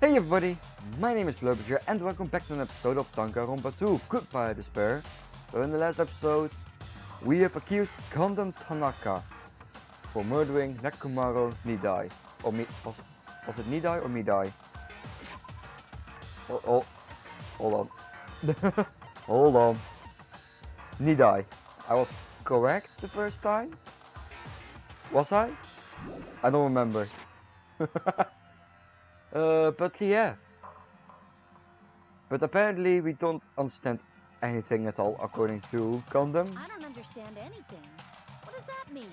Hey everybody, my name is Lurbiger and welcome back to an episode of Danganronpa 2, Goodbye Despair. So in the last episode, we have accused Gundam Tanaka for murdering Nekomaru Nidai. Or was it Nidai or Midai? Hold on. Hold on. Nidai. I was correct the first time? Was I? I don't remember. But yeah. But apparently we don't understand anything at all according to Gundam. I don't understand anything. What does that mean?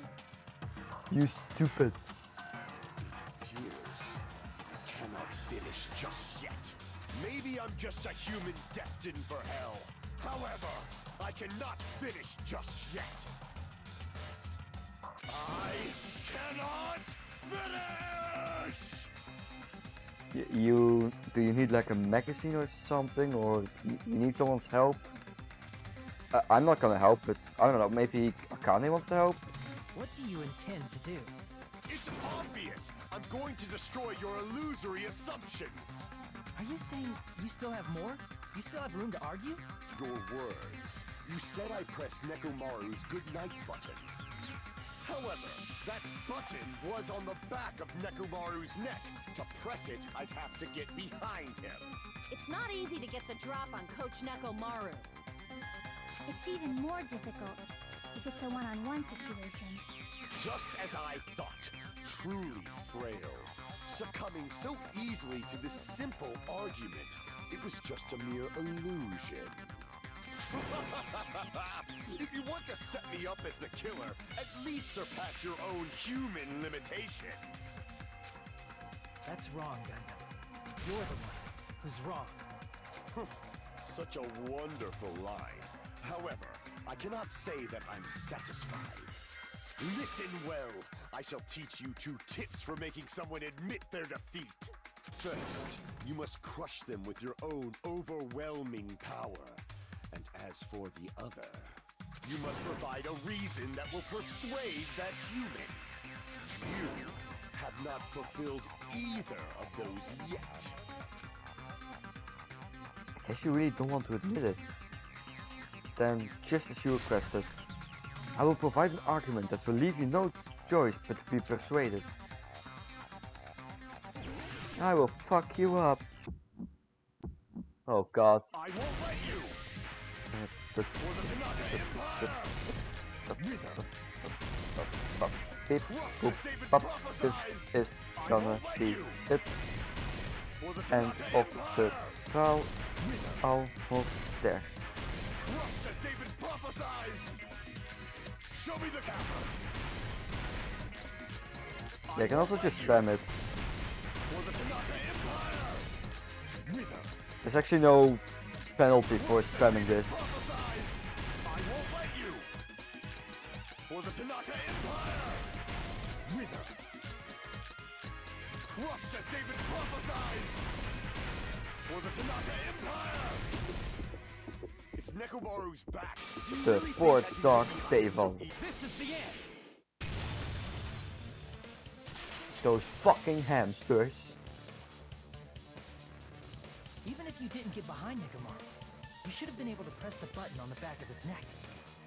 You stupid. It appears I cannot finish just yet. Maybe I'm just a human destined for hell. However, I cannot finish just yet. I cannot finish! Do you need like a magazine or something, or you need someone's help? I'm not gonna help, but I don't know, maybe Akane wants to help? What do you intend to do? It's obvious! I'm going to destroy your illusory assumptions! Are you saying you still have more? You still have room to argue? Your words. You said I pressed Nekomaru's goodnight button. However, that button was on the back of Nekomaru's neck. To press it, I'd have to get behind him. It's not easy to get the drop on Coach Nekomaru. It's even more difficult if it's a one-on-one situation. Just as I thought. Truly frail. Succumbing so easily to this simple argument. It was just a mere illusion. If you want to set me up as the killer, at least surpass your own human limitations. That's wrong, Gundam. You're the one who's wrong. Such a wonderful line. However, I cannot say that I'm satisfied. Listen well. I shall teach you 2 tips for making someone admit their defeat. First, you must crush them with your own overwhelming power. And as for the other, you must provide a reason that will persuade that human. You have not fulfilled either of those yet. I guess you really don't want to admit it. Then, just as you requested, I will provide an argument that will leave you no choice but to be persuaded. I will fuck you up. Oh god. I won't let you! This is gonna be it. End of the trial. Almost there. Yeah, I can also just spam it. There's actually no penalty for spamming this. For the Tanaka Empire! Wither! Crushed as David prophesied! For the Tanaka Empire! It's Nekomaru's back! The really 4 Dark Devils. This is the end! Those fucking hamsters. Even if you didn't get behind Nekomaru, you should have been able to press the button on the back of his neck.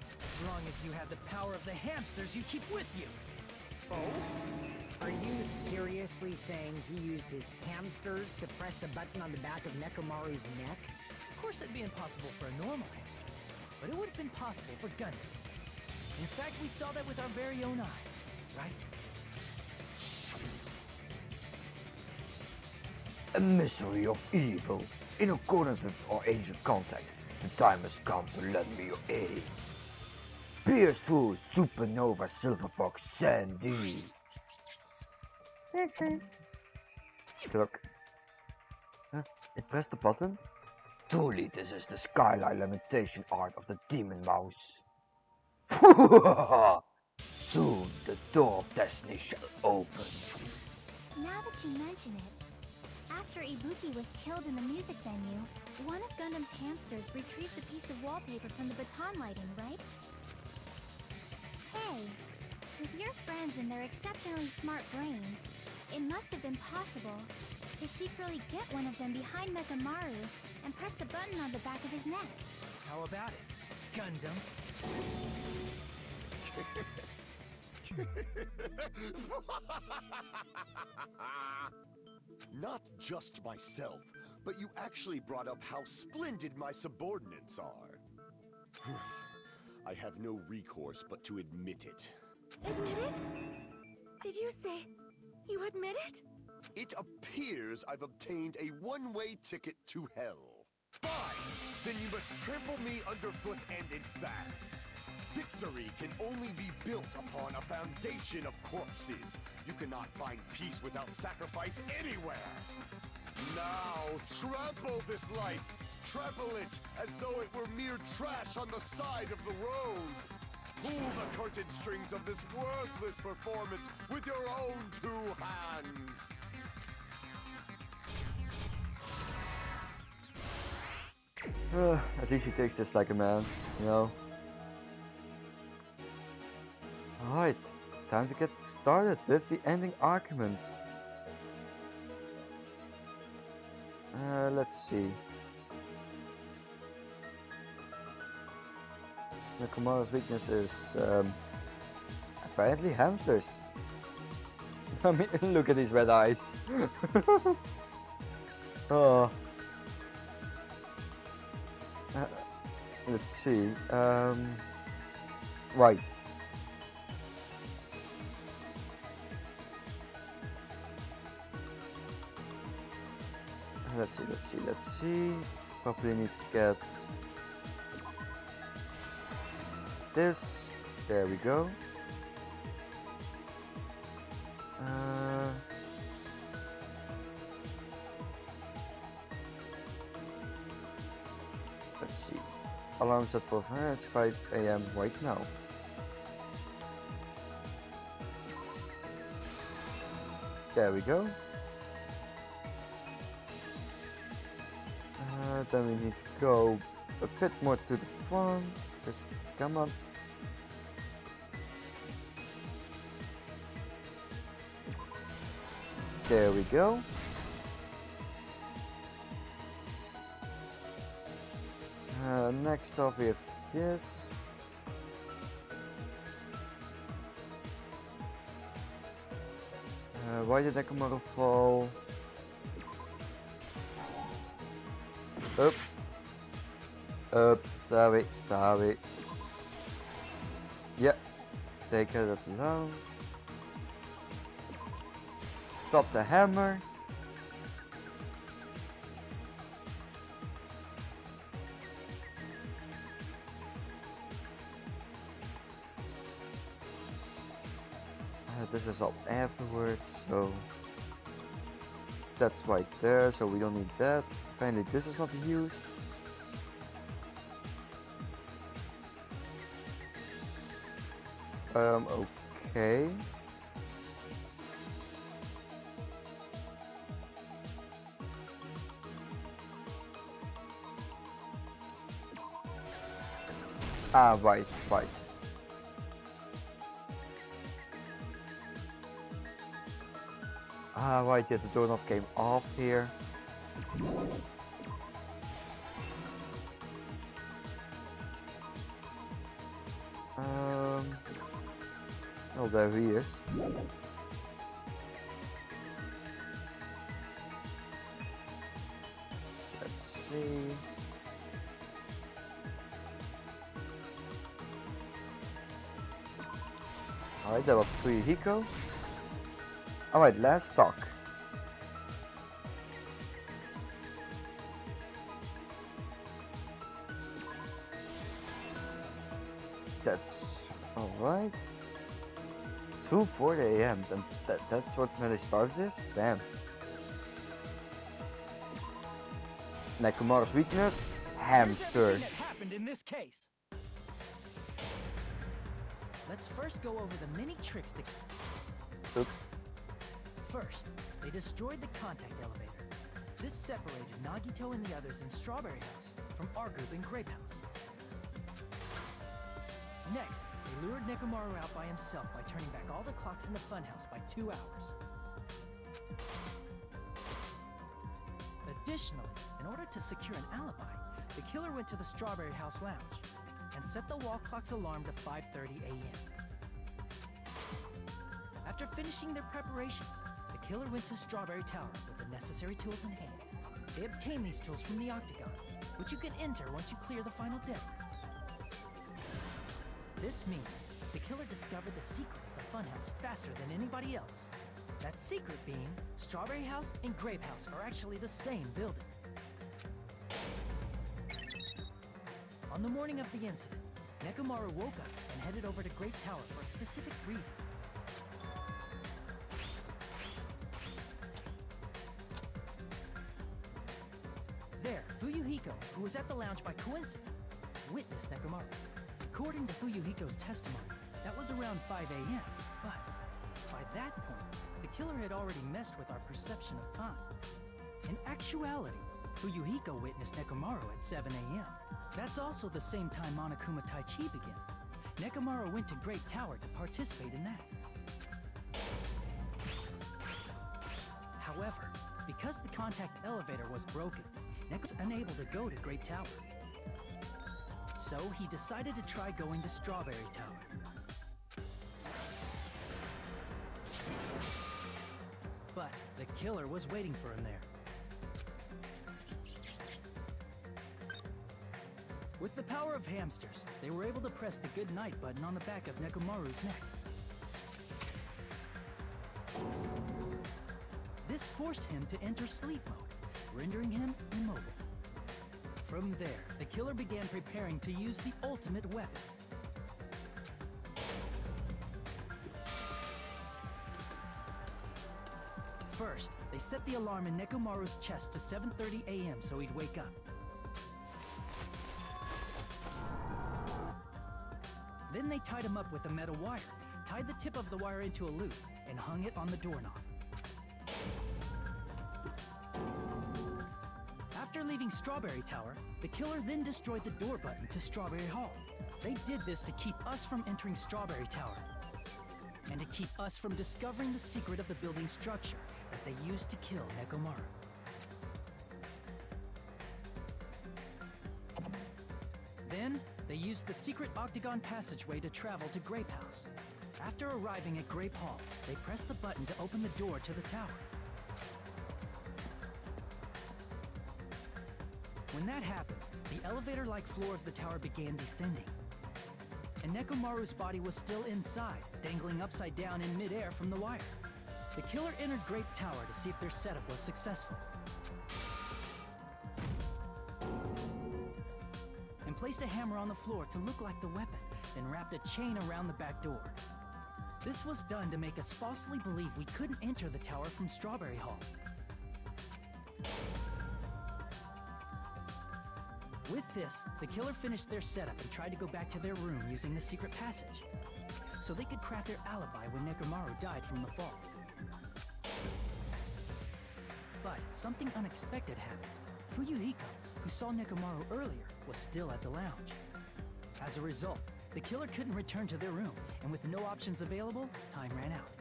As long as you have the power of the hamsters you keep with you. Oh? Are you seriously saying he used his hamsters to press the button on the back of Nekomaru's neck? Of course that'd be impossible for a normal hamster, but it would have been possible for Gundams. In fact, we saw that with our very own eyes, right? A misery of evil. In accordance with our ancient contact, the time has come to lend me your aid. Pierce through Supernova Silver Fox Sandy. Look. Huh? It pressed the button? Truly, this is the skyline lamentation art of the demon mouse. Soon, the door of destiny shall open. Now that you mention it, after Ibuki was killed in the music venue, one of Gundam's hamsters retrieved a piece of wallpaper from the baton lighting, right? Hey, with your friends and their exceptionally smart brains, It must have been possible to secretly get one of them behind Nekomaru and press the button on the back of his neck. How about it, Gundam? Not just myself, but you actually brought up how splendid my subordinates are. I have no recourse but to admit it. Admit it? Did you say you admit it? It appears I've obtained a one-way ticket to hell. Fine! Then you must trample me underfoot and advance. Victory can only be built upon a foundation of corpses. You cannot find peace without sacrifice anywhere. Now, trample this life. Trample it as though it were mere trash on the side of the road. Pull the curtain strings of this worthless performance with your own two hands. At least he takes this like a man, you know. Alright, time to get started with the ending argument. Let's see. Nekomaru's weakness is apparently hamsters. I mean, look at these red eyes. Oh. Let's see. Right. Let's see. Probably need to get this. There we go. Let's see. Alarm set for it's 5 AM right now. There we go. Then we need to go a bit more to the front. Just come on. There we go. Next off we have this. Why did Nekomaru fall? Oops. Oops, sorry. Yeah. Take care of the lounge. Drop the hammer. This is all afterwards, so that's right there, so we don't need that. Apparently this is not used. Okay. Ah, right. Ah, right, yeah, the doorknob came off here. Well, there he is. Let's see. Alright, that was free Hiko. Alright, last stock. That's alright. 2:40 AM. Then that's what when they started this? Damn. Nekomaru's weakness? Hamster. That happened in this case. Let's first go over the many tricks that... Oops. First, they destroyed the contact elevator. This separated Nagito and the others in Strawberry House from our group in Grape House. Next, they lured Nekomaru out by himself by turning back all the clocks in the funhouse by 2 hours. Additionally, in order to secure an alibi, the killer went to the Strawberry House Lounge and set the wall clock's alarm to 5:30 a.m. After finishing their preparations, the killer went to Strawberry Tower with the necessary tools in hand. They obtained these tools from the Octagon, which you can enter once you clear the final deck. This means the killer discovered the secret of the funhouse faster than anybody else. That secret being, Strawberry House and Grape House are actually the same building. On the morning of the incident, Nekomaru woke up and headed over to Grape Tower for a specific reason. There, Fuyuhiko, who was at the lounge by coincidence, witnessed Nekomaru. According to Fuyuhiko's testimony, that was around 5 a.m., but by that point, the killer had already messed with our perception of time. In actuality, Fuyuhiko witnessed Nekomaru at 7 a.m. That's also the same time Monokuma Tai Chi begins. Nekomaru went to Great Tower to participate in that. However, because the contact elevator was broken, Neko was unable to go to Great Tower. So he decided to try going to Strawberry Tower. But the killer was waiting for him there. With the power of hamsters, they were able to press the good night button on the back of Nekomaru's neck. This forced him to enter sleep mode, rendering him immobile. From there, the killer began preparing to use the ultimate weapon. First, they set the alarm in Nekomaru's chest to 7:30 a.m. so he'd wake up. Then they tied him up with a metal wire, tied the tip of the wire into a loop, and hung it on the doorknob. After leaving Strawberry Tower, the killer then destroyed the door button to Strawberry Hall. They did this to keep us from entering Strawberry Tower, and to keep us from discovering the secret of the building structure that they used to kill Nekomaru. Then, they used the secret octagon passageway to travel to Grape House. After arriving at Grape Hall, they pressed the button to open the door to the tower. When that happened, the elevator-like floor of the tower began descending. And Nekomaru's body was still inside, dangling upside down in midair from the wire. The killer entered Grape Tower to see if their setup was successful, and placed a hammer on the floor to look like the weapon, then wrapped a chain around the back door. This was done to make us falsely believe we couldn't enter the tower from Strawberry Hall. With this, the killer finished their setup and tried to go back to their room using the secret passage, so they could craft their alibi when Nekomaru died from the fall. But something unexpected happened. Fuyuhiko, who saw Nekomaru earlier, was still at the lounge. As a result, the killer couldn't return to their room, and with no options available, time ran out.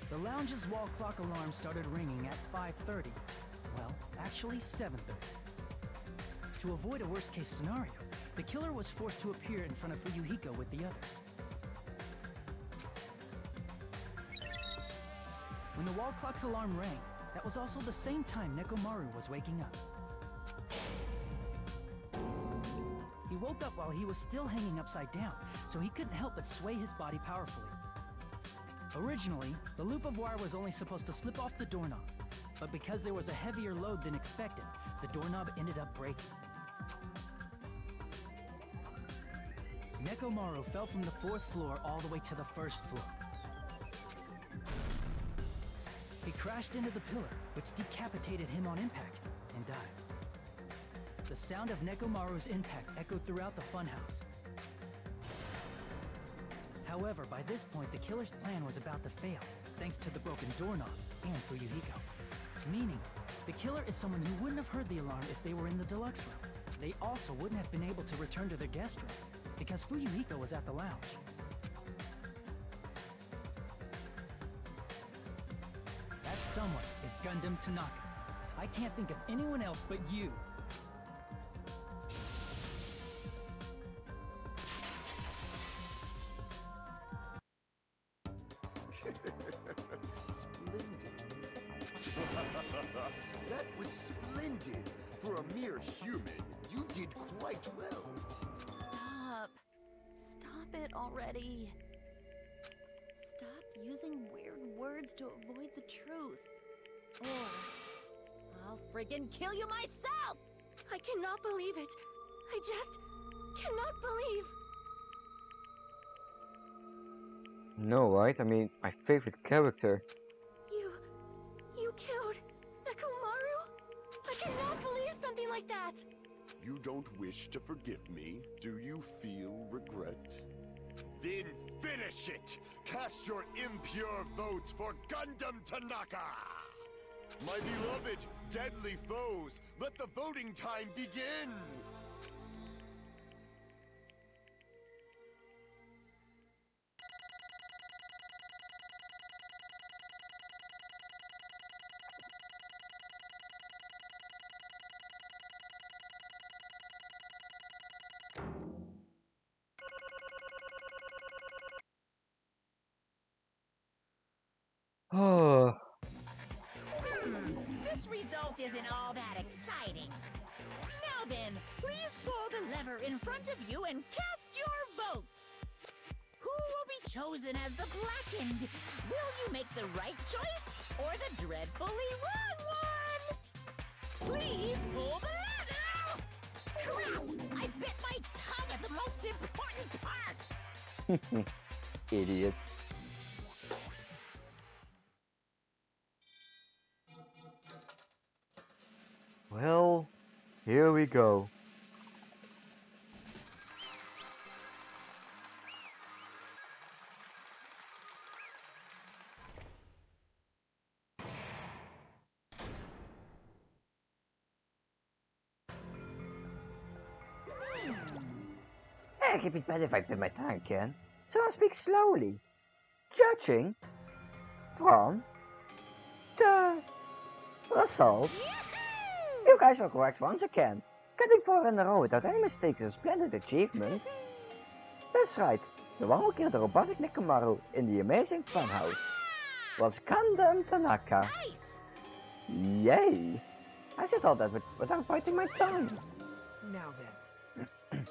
The lounge's wall clock alarm started ringing at 5:30. Well, actually 7:30. To avoid a worst-case scenario, the killer was forced to appear in front of Fuyuhiko with the others. When the wall clock's alarm rang, that was also the same time Nekomaru was waking up. He woke up while he was still hanging upside down, so he couldn't help but sway his body powerfully. Originally, the loop of wire was only supposed to slip off the doorknob, but because there was a heavier load than expected, the doorknob ended up breaking. Nekomaru fell from the 4th floor all the way to the 1st floor. He crashed into the pillar, which decapitated him on impact, and died. The sound of Nekomaru's impact echoed throughout the funhouse. However, by this point, the killer's plan was about to fail, thanks to the broken doorknob and Fuyuhiko. Meaning, the killer is someone who wouldn't have heard the alarm if they were in the deluxe room. They also wouldn't have been able to return to their guest room, because Fuyuhiko was at the lounge. someone is Gundam Tanaka. I can't think of anyone else but you. That was splendid. For a mere human, you did quite well. Stop. Stop it already. Stop using weird words to avoid the truth. Or I'll friggin' kill you myself! I cannot believe it. I just cannot believe. No, right? I mean, my favorite character. You killed Nekomaru? I cannot believe something like that. You don't wish to forgive me? Do you feel regret? Then finish it! Cast your impure votes for Gundam Tanaka! My beloved, deadly foes, let the voting time begin! Oh, This result isn't all that exciting. Now then, please pull the lever in front of you and cast your vote. Who will be chosen as the blackened? Will you make the right choice or the dreadfully wrong one? Please pull the lever! Crap! I bit my tongue at the most important part! idiot. Well, here we go. I keep it better if I bit my tongue again, so I'll speak slowly. Judging from the results, you guys were correct once again. Getting 4 in a row without any mistakes is a splendid achievement. That's right, the one who killed the robotic Nekomaru in the amazing funhouse was Gundam Tanaka. Nice! Yay! I said all that without biting my tongue. Now then,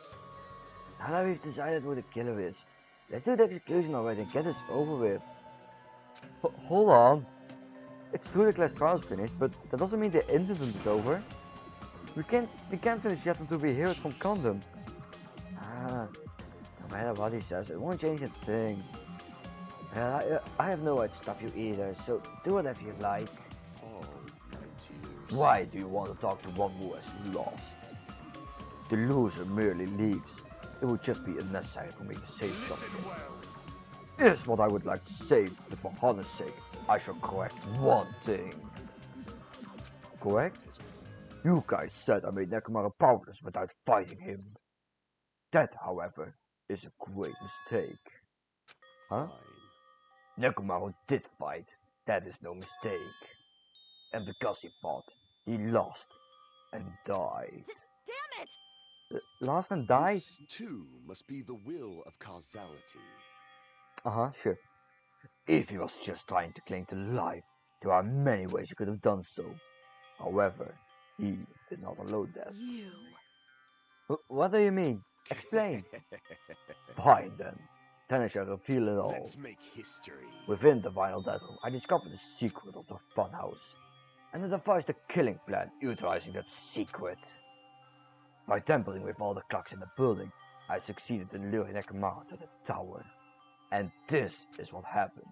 Now that we've decided who the killer is, let's do the execution already and get this over with. Hold on. It's true the class trial's finished, but that doesn't mean the incident is over. We can't finish yet until we hear it from Gundam. No matter what he says, it won't change a thing. Well, I have no right to stop you either, so do whatever you like. Fall, my tears. Why do you want to talk to one who has lost? The loser merely leaves. It would just be unnecessary for me to say something. Listen well. Here's what I would like to say, but for honest's sake, I shall correct one thing. Correct? You guys said I made Nekomaru powerless without fighting him. That, however, is a great mistake. Huh? Fine. Nekomaru did fight, that is no mistake. And because he fought, he lost and died. Damn it! Lost and died? This, too, must be the will of causality. Sure. If he was just trying to cling to life, there are many ways he could have done so. However, he did not allow that. You. What do you mean? Explain. Fine then. Then I shall reveal it all. Let's make history. Within the final death room, I discovered the secret of the funhouse, and I devised a killing plan utilizing that secret. By tampering with all the clocks in the building, I succeeded in luring Nekomaru to the tower. And this is what happened.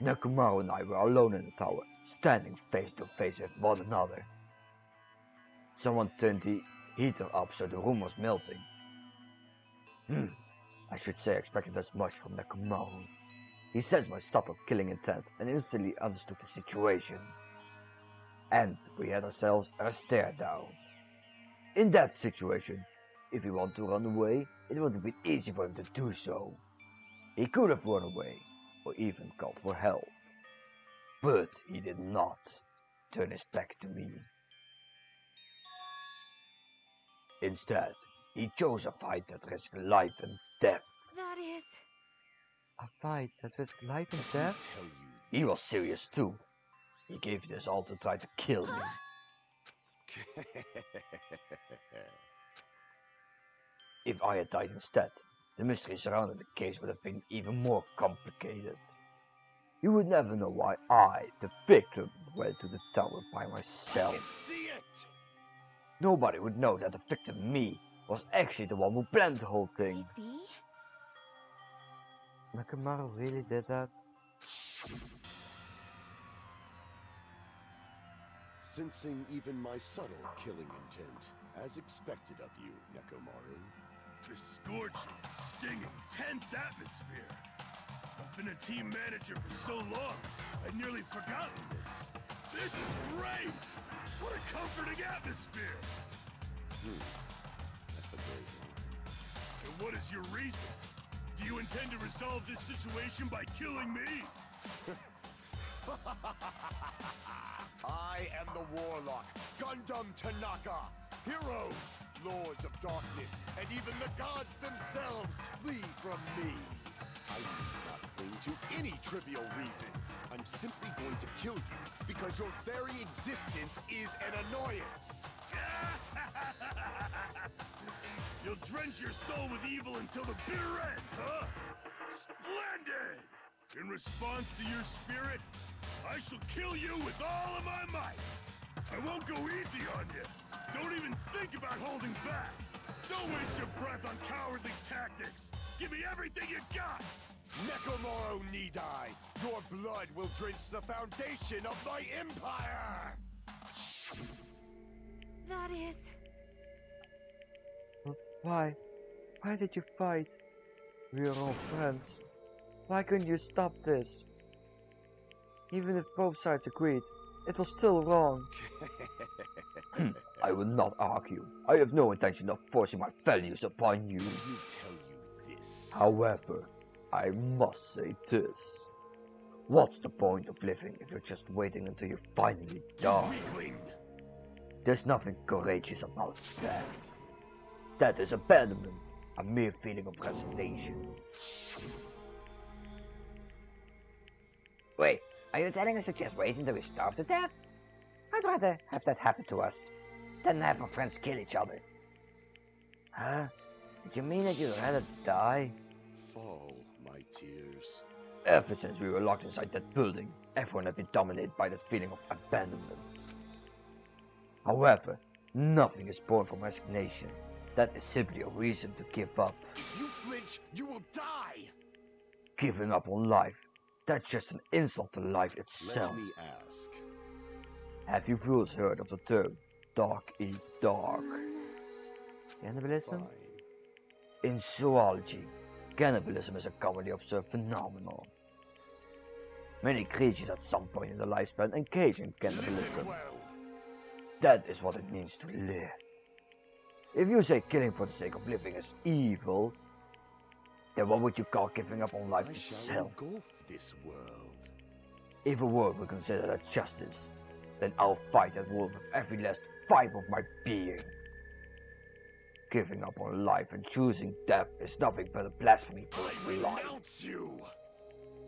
Nekomaru and I were alone in the tower, standing face to face with one another. Someone turned the heater up so the room was melting. I should say I expected as much from Nekomaru. He sensed my subtle killing intent and instantly understood the situation. And we had ourselves a stare down. In that situation, if he wanted to run away, it would have been easy for him to do so. He could have run away, or even called for help. But he did not turn his back to me. Instead, he chose a fight that risked life and death. That is... A fight that risked life and Let me death? tell you He was serious too. He gave this all to try to kill me. If I had died instead, the mystery surrounding the case would have been even more complicated. You would never know why I, the victim, went to the tower by I myself. can see it! Nobody would know that the victim, me, was actually the one who planned the whole thing. Could it be? Nekomaru really did that? Sensing even my subtle killing intent, as expected of you, Nekomaru. The scorching, stinging, tense atmosphere. I've been a team manager for so long, I'd nearly forgotten this. This is great! What a comforting atmosphere! That's a great one. And what is your reason? Do you intend to resolve this situation by killing me? I am the Warlock, Gundam Tanaka. Heroes, Lords of Darkness, and even the gods themselves flee from me. I need not cling to any trivial reason. I'm simply going to kill you because your very existence is an annoyance. You'll drench your soul with evil until the bitter end, huh? Splendid! In response to your spirit, I shall kill you with all of my might. I won't go easy on you. Don't even think about holding back. Don't waste your breath on cowardly tactics. Give me everything you got. Nekomaru Nidai, your blood will drench the foundation of my empire! That is... But why? Why did you fight? We are all friends. Why couldn't you stop this? Even if both sides agreed, it was still wrong. I will not argue. I have no intention of forcing my values upon you. Let me tell you this. However, I must say this. What's the point of living if you're just waiting until you finally die? Weakling! There's nothing courageous about that. That is abandonment, a mere feeling of resignation. Wait, are you telling us to just wait until we starve to death? I'd rather have that happen to us than have our friends kill each other. Huh? Did you mean that you'd rather die? Fall, my tears. Ever since we were locked inside that building, everyone had been dominated by that feeling of abandonment. However, nothing is born from resignation. That is simply a reason to give up. If you flinch, you will die! Giving up on life, that's just an insult to life itself. Let me ask. Have you fools heard of the term, dog eats dog? Cannibalism? Fine. In zoology, cannibalism is a commonly observed phenomenon. Many creatures at some point in their lifespan engage in Listen cannibalism. well. That is what it means to live. If you say killing for the sake of living is evil, then what would you call giving up on life I shall itself? engulf this world. If a world will consider that justice, then I'll fight that world with every last fibre of my being. Giving up on life and choosing death is nothing but a blasphemy I towards life. renounce you!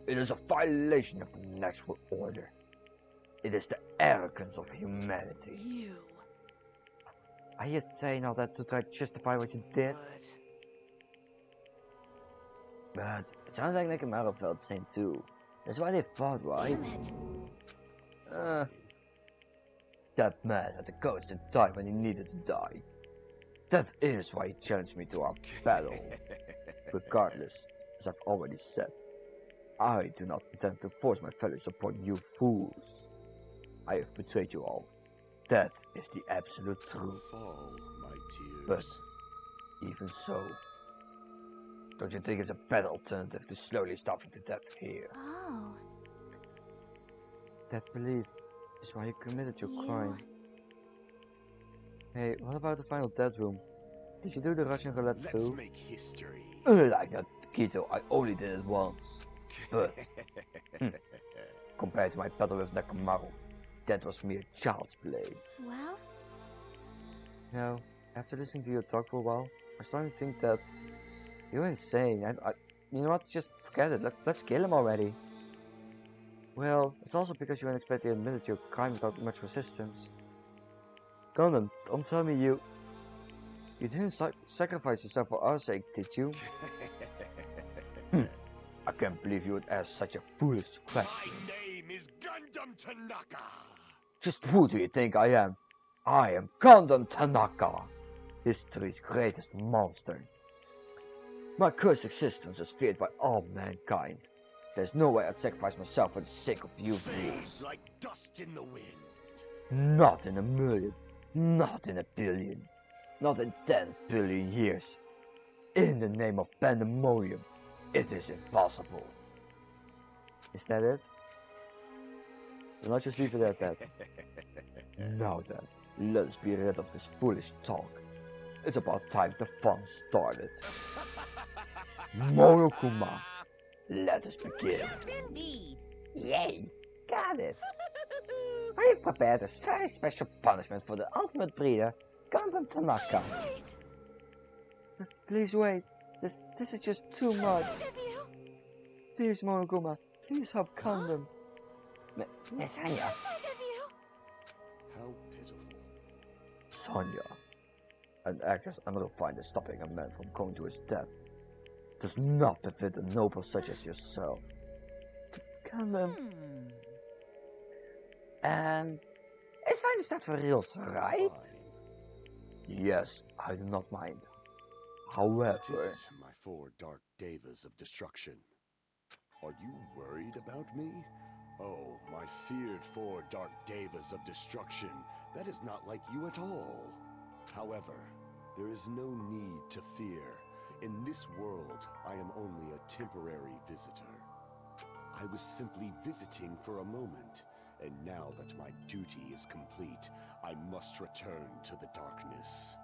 It is a violation of the natural order. It is the arrogance of humanity. You. Are you saying all that to try to justify what you did? But it sounds like Nekomaru felt the same too. That's why they fought, right? Damn it. That man had the courage to die when he needed to die. That is why he challenged me to our battle. Regardless, as I've already said, I do not intend to force my values upon you fools. I have betrayed you all. That is the absolute truth. Fall, my tears. But even so, don't you think it's a better alternative to slowly starving to death here? Oh, That belief is why you committed your You- crime. Hey, what about the final death room? Did you do the Russian roulette Let's too? make history. Unlike that Kito, I only did it once. But, compared to my battle with Nekomaru, that was mere child's play. Well, Now, after listening to you talk for a while, I'm starting to think that you're insane. You know what? Just forget it. Let's kill him already. Well, it's also because you weren't expecting to admit your crime without much resistance. Gundam, don't tell me you didn't sacrifice yourself for our sake, did you? I can't believe you would ask such a foolish question. My name is Gundam Tanaka. Just who do you think I am? I am Gundam Tanaka, history's greatest monster. My cursed existence is feared by all mankind. There's no way I'd sacrifice myself for the sake of you fools. Like dust in the wind. Not in a million, not in a billion, not in 10 billion years. In the name of pandemonium, it is impossible. Is that it? Then let's just leave it at that. Now then, let us be rid of this foolish talk. It's about time the fun started. Monokuma, let us begin. Yes, indeed. Yay, got it. I have prepared a very special punishment for the ultimate breeder, Gundam Tanaka. Wait. Please wait. This is just too much. Have you? Please, Monokuma. Please help Gundam. Miss Anya. Have you? How pitiful. Sonya, an act as unrefined as stopping a man from going to his death does not befit a noble such as yourself. Gundam. It's fine to start for reals, right? Yes, I do not mind. What is However, it, my 4 dark devas of destruction? Are you worried about me? Oh, my feared 4 dark devas of destruction. That is not like you at all. However, there is no need to fear. In this world, I am only a temporary visitor. I was simply visiting for a moment, and now that my duty is complete, I must return to the darkness.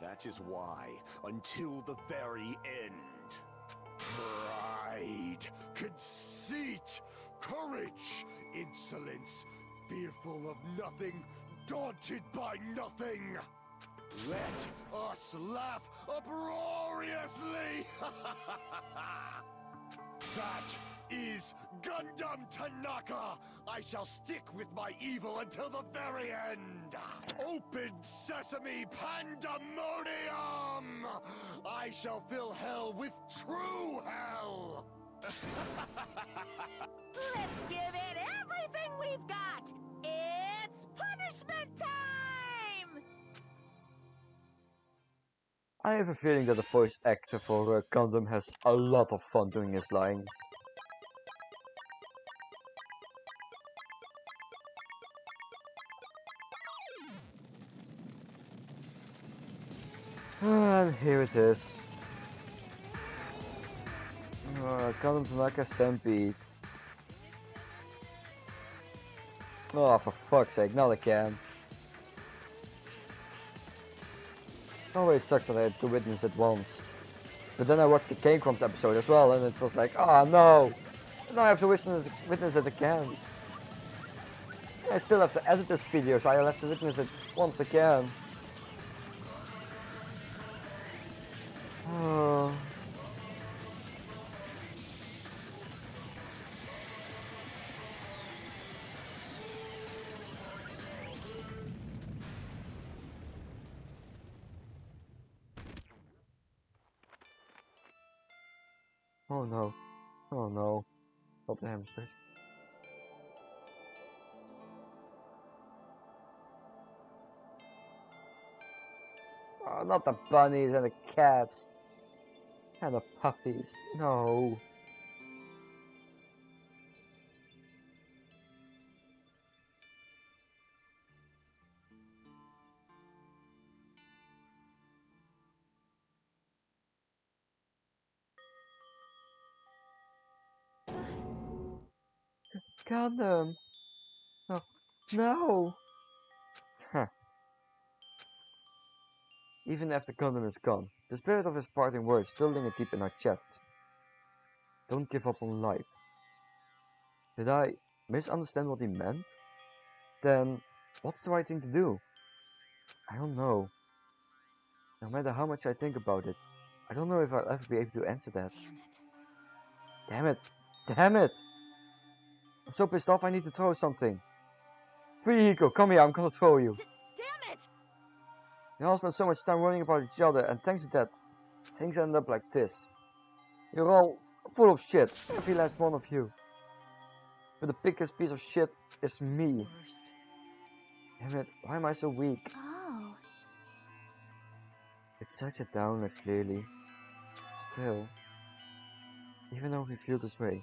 That is why, until the very end, pride, conceit, courage, insolence, fearful of nothing, daunted by nothing. Let us laugh uproariously! That is Gundam Tanaka! I shall stick with my evil until the very end! Open sesame pandemonium! I shall fill hell with true hell! Let's give it everything we've got. It's punishment time! I have a feeling that the voice actor for Gundam has a lot of fun doing his lines. And here it is. Gundam Tanaka Stampede. Oh, for fuck's sake, not again. Always sucks that I had to witness it once. But then I watched the Game Grumps episode as well, and it was like, oh no! Now I have to witness it again. I still have to edit this video, so I'll have to witness it once again. Oh. Oh no. Oh no. Not the hamsters. Oh, not the bunnies and the cats. And the puppies. No. Gundam. No. No. Huh. Even after Gundam is gone, The spirit of his parting words still lingered deep in our chests. Don't give up on life. Did I misunderstand what he meant? Then, what's the right thing to do? I don't know. No matter how much I think about it, I don't know if I'll ever be able to answer that. Damn it. Damn it! Damn it! I'm so pissed off I need to throw something. Fuyuhiko, come here, I'm gonna throw you. Damn it! We all spent so much time worrying about each other, and thanks to that, things end up like this. You're all full of shit, every last one of you. But the biggest piece of shit is me. Worst. Damn it, why am I so weak? Oh, It's such a downer, clearly. Still, even though we feel this way,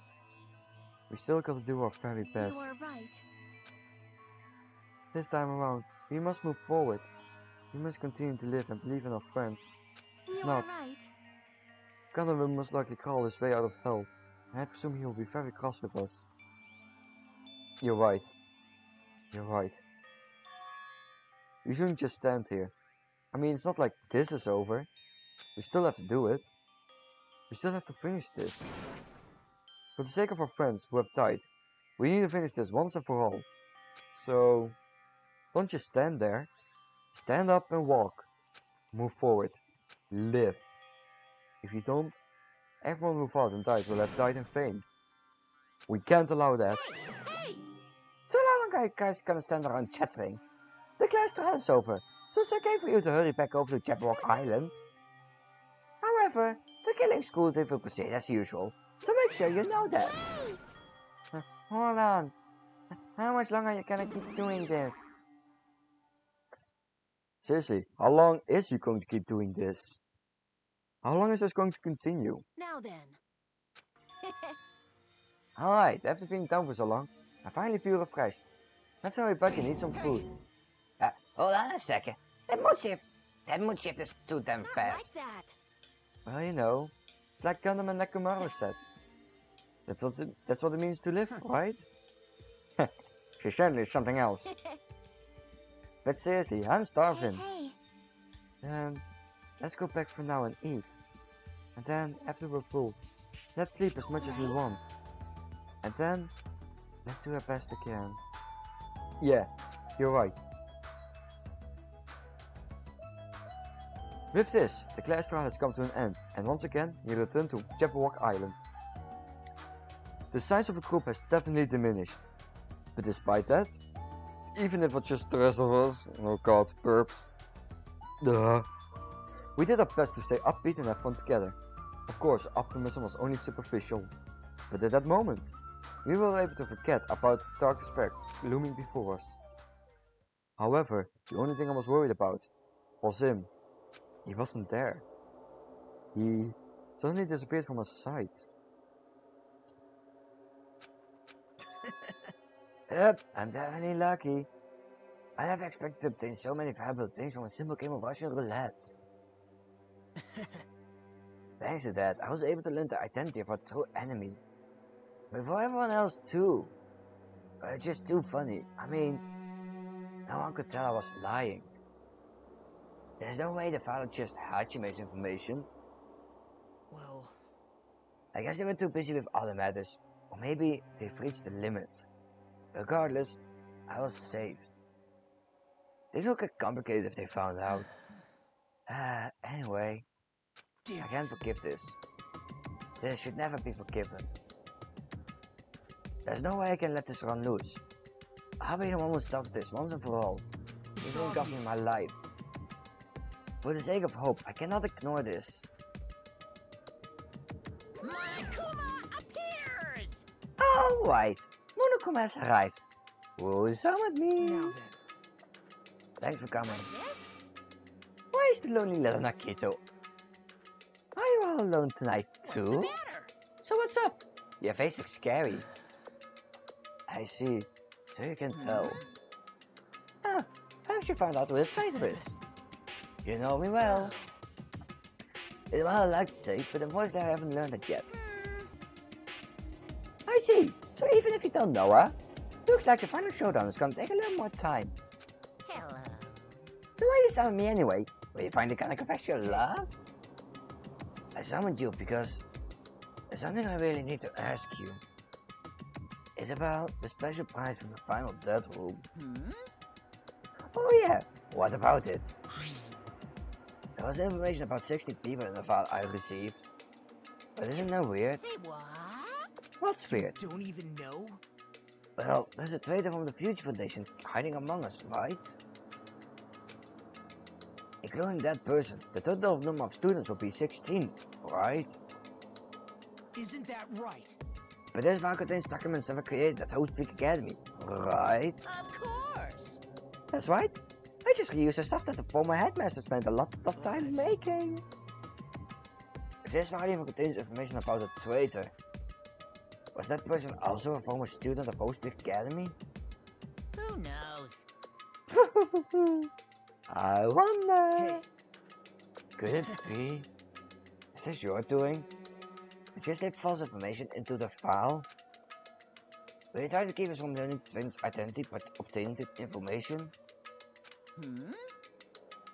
we still gotta do our very best. you are right. This time around, we must move forward. We must continue to live and believe in our friends. You If are not, right. Gundam will most likely crawl his way out of hell, and I presume he will be very cross with us. You're right. You're right. We shouldn't just stand here. I mean, it's not like this is over. We still have to do it. We still have to finish this. For the sake of our friends who have died, we need to finish this once and for all. So, don't just stand there. Stand up and walk. Move forward. Live. If you don't, everyone who fought and died will have died in vain. We can't allow that. Hey! So long are you guys gonna stand around chattering? The class trial is over, so it's okay for you to hurry back over to Jabberwock Island. However, the killing school day will proceed as usual, so make sure you know that. Hold on. How much longer are you gonna keep doing this? Seriously, how long is you going to keep doing this? How long is this going to continue? Now then. Alright, after being down for so long, I finally feel refreshed. Let's hurry back and eat some food. Hold on a second. That mood shift is too damn Not fast. like that. Well, you know, it's like Gundam and Nekomaru said. That's what it means to live, right? She certainly is something else. But seriously, I'm starving. Hey, Let's go back for now and eat. And then, after we're full, let's sleep as much as we want. And then, let's do our best again. Yeah, you're right. With this, the class trial has come to an end, and once again, we return to Jabberwock Island. The size of the group has definitely diminished. But despite that, even if it's just the rest of us, oh god, burps. Duh. We did our best to stay upbeat and have fun together. Of course, optimism was only superficial. But at that moment, we were able to forget about the dark despair looming before us. However, the only thing I was worried about was him. He wasn't there. He suddenly disappeared from our sight. Yep, I'm definitely lucky. I never expected to obtain so many valuable things from a simple game of Russian roulette. Thanks to that, I was able to learn the identity of our true enemy. But for everyone else too. It's just too funny. I mean, no one could tell I was lying. There's no way the father just Hachime's information. Well, I guess they were too busy with other matters. Or maybe they've reached the limit. Regardless, I was saved. Things will get complicated if they found out. Anyway, I can't forgive this. This should never be forgiven. There's no way I can let this run loose. I'll be the one who stops this once and for all. Even if it cost me my life. For the sake of hope, I cannot ignore this. Monokuma appears! Alright, Monokuma has arrived. Who's summoned me? now then. Thanks for coming. What's this? Why is the lonely little Nakito? Are you all alone tonight What's the too? matter? So what's up? Your face looks scary. I see. So you can tell. Ah, perhaps you found out who the traitor is. You know me well. It's what I like to say, but unfortunately I haven't learned it yet. I see. So even if you don't know her, looks like the final showdown is gonna take a little more time. Hello. So why you summon me anyway? Were you finally gonna confess your love? I summoned you because there's something I really need to ask you. It's about the special prize from the final dead room. Oh yeah, what about it? There was information about 60 people in the file I received. But isn't that weird? Say what? What's weird? Don't even know? Well, there's a traitor from the Future Foundation hiding among us, right? Including that person, the total number of students will be 16, right? Isn't that right? But this file contains documents that were created at Host Peak Academy, right? Of course. That's right. I just reused the stuff that the former headmaster spent a lot of time making. If this file even contains information about a traitor, was that person also a former student of Host Peak Academy? Who knows? I wonder. Hey. Could it be? Is this your doing? Did you slip false information into the file? Will you try to keep us from learning the traitor's identity by obtaining this information?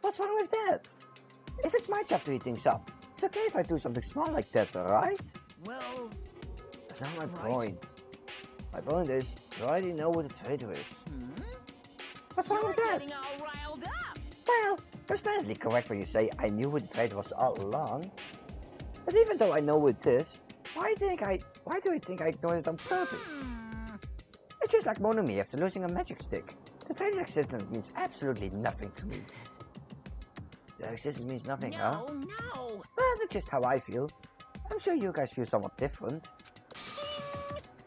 What's wrong with that? If it's my job to eat things up, it's okay if I do something small like that, alright? Well, That's not my right. point. My point is, you already know what the traitor is. What's wrong with that? Getting all riled up. Well, you're splendidly correct when you say I knew who the traitor was all along. But even though I know who it is, why do I think I ignored it on purpose? It's just like Monomi after losing a magic stick. The traitor's existence means absolutely nothing to me. Their existence means nothing, huh? No. Well, that's just how I feel. I'm sure you guys feel somewhat different.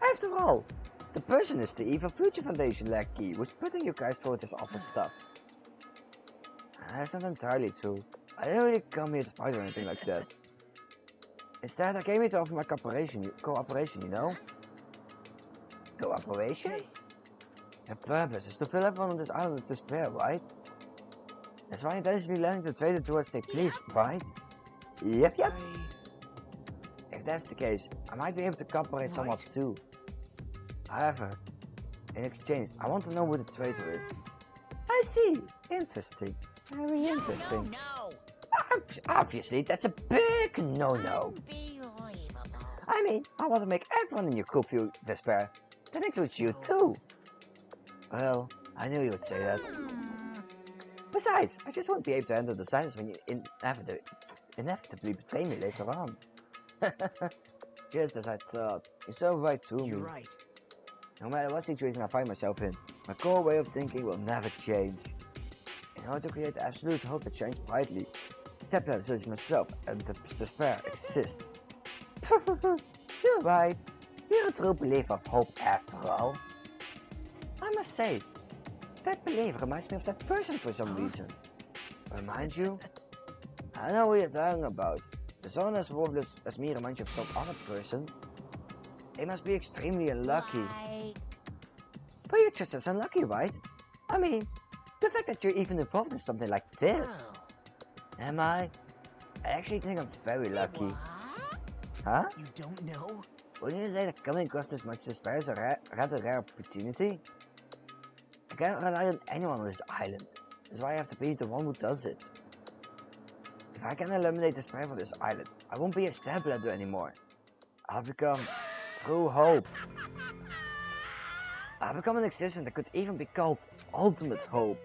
After all, the person is the evil Future Foundation lackey who's putting you guys through this awful stuff. That's not entirely true. I didn't really come here to fight or anything like that. Instead, I came here to offer my cooperation, you know? Cooperation? Your purpose is to fill everyone on this island with despair, right? That's why intentionally letting the traitor do as they please, right? Yep. If that's the case, I might be able to cooperate somewhat too. However, in exchange, I want to know who the traitor is. I see. Interesting. Very interesting. No. Obviously, that's a big no-no. Unbelievable. I mean, I want to make everyone in your group feel despair. That includes you too. Well, I knew you would say that. Besides, I just won't be able to handle the silence when you inevitably betray me later on. Just as I thought. You're so right to me. You're right. No matter what situation I find myself in, my core way of thinking will never change. In order to create absolute hope that shines brightly, Tablet such as myself and the despair exist. You're right. You're a true believer of hope after all. I must say, that belief reminds me of that person for some reason. Remind you? I know what you're talking about. The someone as worthless as me reminds you of some other person. They must be extremely unlucky. Like... But you're just as unlucky, right? I mean, the fact that you're even involved in something like this. Am I? I actually think I'm very lucky. What? Huh? You don't know? Wouldn't you say that coming across this much despair is a rather rare opportunity? I can't rely on anyone on this island. That's why I have to be the one who does it. If I can eliminate despair from this island, I won't be a stepladder anymore. I'll become true hope. I'll become an existence that could even be called ultimate hope.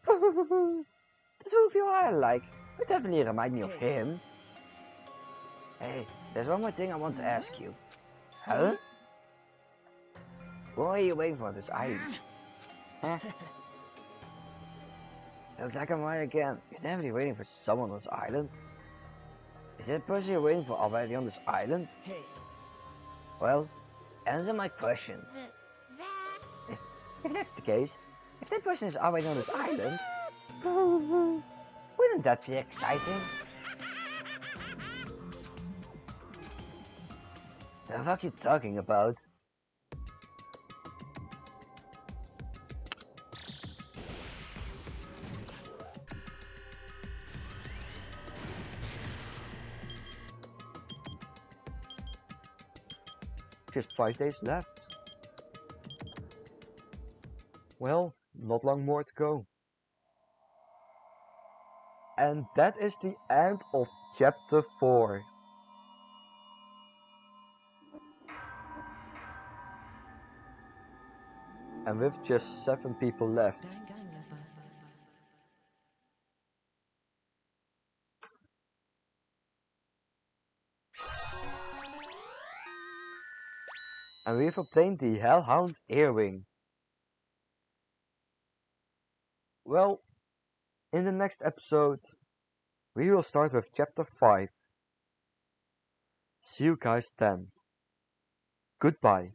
The two of you I like, but definitely remind me of him. Hey, there's one more thing I want to ask you. Huh? What are you waiting for on this island? Huh? Looks like I'm right again. You're definitely waiting for someone on this island. Is that person you're waiting for already on this island? Hey. Well, answer my question. That's... If that's the case, if that person is already on this island, wouldn't that be exciting? The fuck you talking about? Just 5 days left. Well, not long more to go. And that is the end of Chapter 4. And with just 7 people left, and we've obtained the Hellhound Earring. Well, in the next episode, we will start with Chapter 5. See you guys then. Goodbye.